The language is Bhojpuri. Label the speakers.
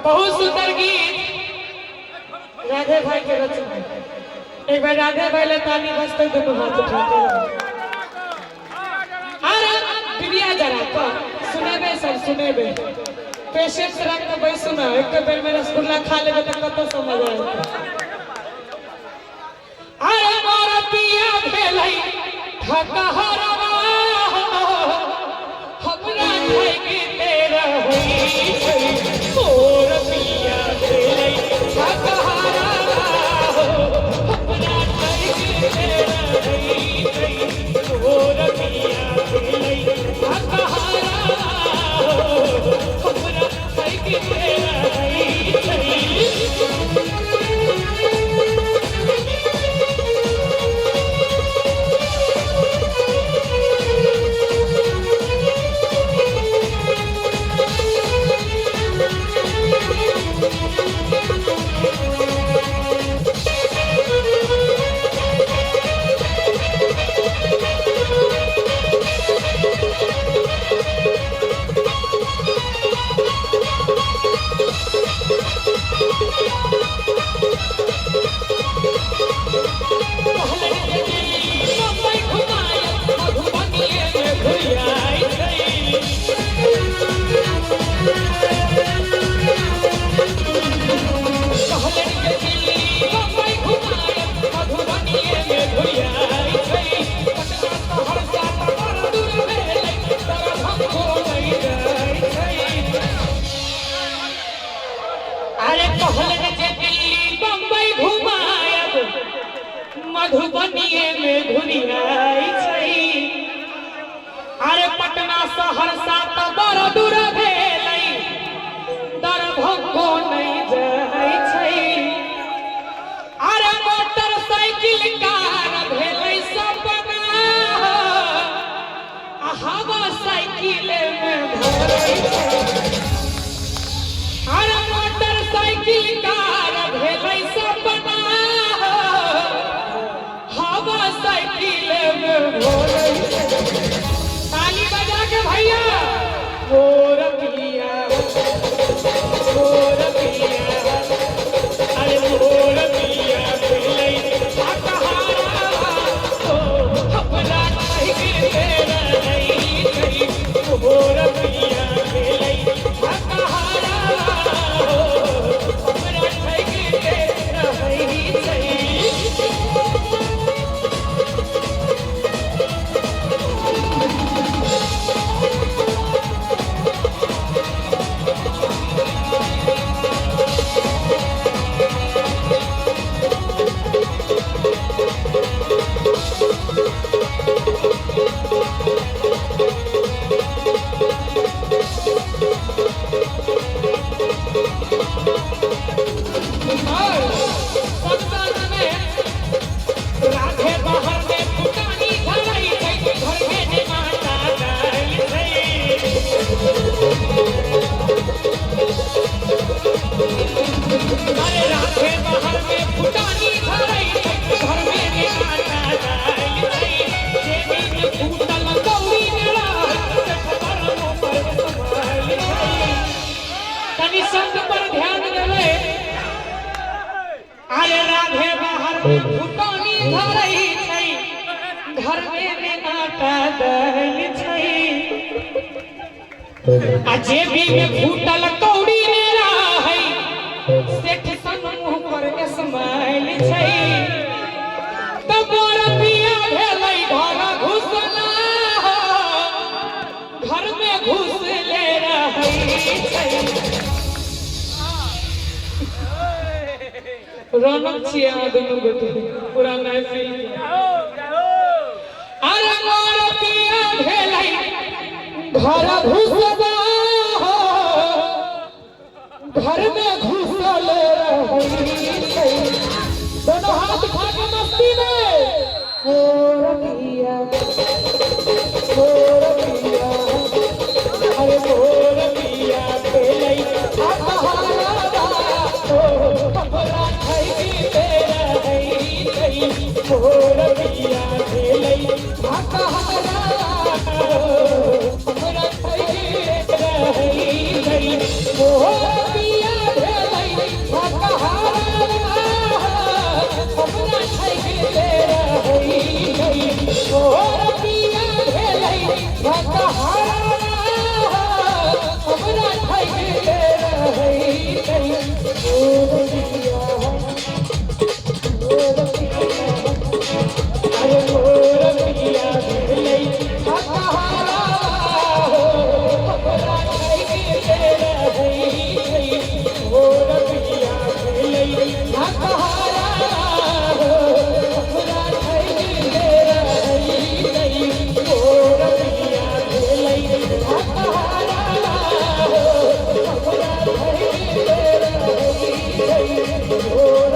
Speaker 1: बहुत सुंदर गीत राधे भाई के रचना। एक बार राधे भाई ले ताली बजते तो हाथ उठाते अरे दिव्या जरा तो सुनेबे सब सुनेबे पेशेंस रख के भाई सुना। एक तो बेर में रसगुल्ला खा लेबे तो कत समझ आए। अरे मोर पिया भेलै ठकहरवा हमरा खाए के तेरा होई छै। मोर पिया भेलै ठकहरवा हमरा खाए के तेरा होई छै। मोर पिया भेलै ठकहरवा हमरा खाए के तेरा होई छै। मधुबनीए में घुरियाई छै। अरे पटना सहरसा त बड़ दूर भेलै दरभंगो नहीं जाइ छै। अरे मोटरसाइकिल कार भेलै सपना हवा साइकिल में भरै छै। अरे मोटरसाइकिल कार भेलै सपना साइकिल में भोरै छै। ताली बजा के भैया मोर पिया अरे मोर पिया भेलै ठकहरवा हमरा खाए के तेरा होई छै। मोर पिया भेलै ठकहरवा हमरा खाए के तेरा होई छै। अरे राधे बाहर में फुटानी धरै छै घर में आटा दहल छै। आ जेबी में फूटल कौड़ी ने रहै सेठ सन मुंह पर स्माइल छै। त मोर पिया भेलै घर घुसना घर में घुसले रहै छै। रौनक छियै दुनू गोटे पूरा महफिल। अरे मोर पिया भेलै घर घुसबा घर में घुसल रहै छै। दोनों हाथ उठा के मस्ती में मोर पिया अरे मोर पिया भेलै ठकहरवा हमरा खाए के तेरा होई छै। मोर पिया भेलै ठकहरवा हमरा खाए के तेरा होई छै। मोर पिया हो